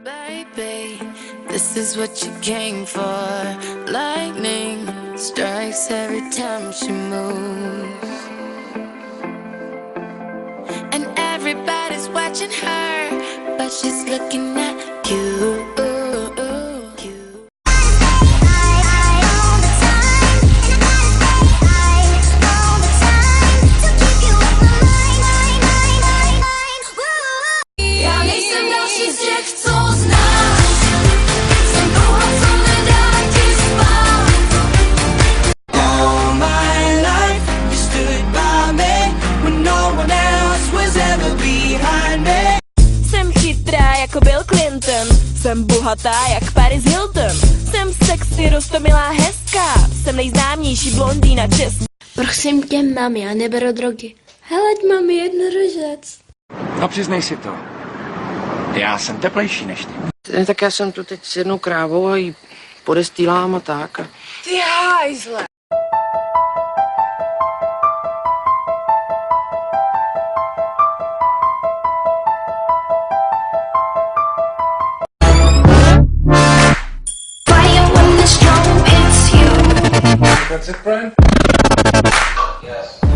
Baby, this is what you came for. Lightning strikes every time she moves, and everybody's watching her, but she's looking at you. Jsem chytrá jako Bill Clinton, jsem bohatá jak Paris Hilton, jsem sexy, roztomilá, hezká, jsem nejznámější blondýna Česka. Prosím tě, mami, já neberu drogy. Heleď, mami, jednorožec. No přiznej si to. Já jsem teplejší než ty. Tak já jsem tu teď s jednou krávou a jí podestýlám a tak. Ty hajzle! That's it, Brian? Yes.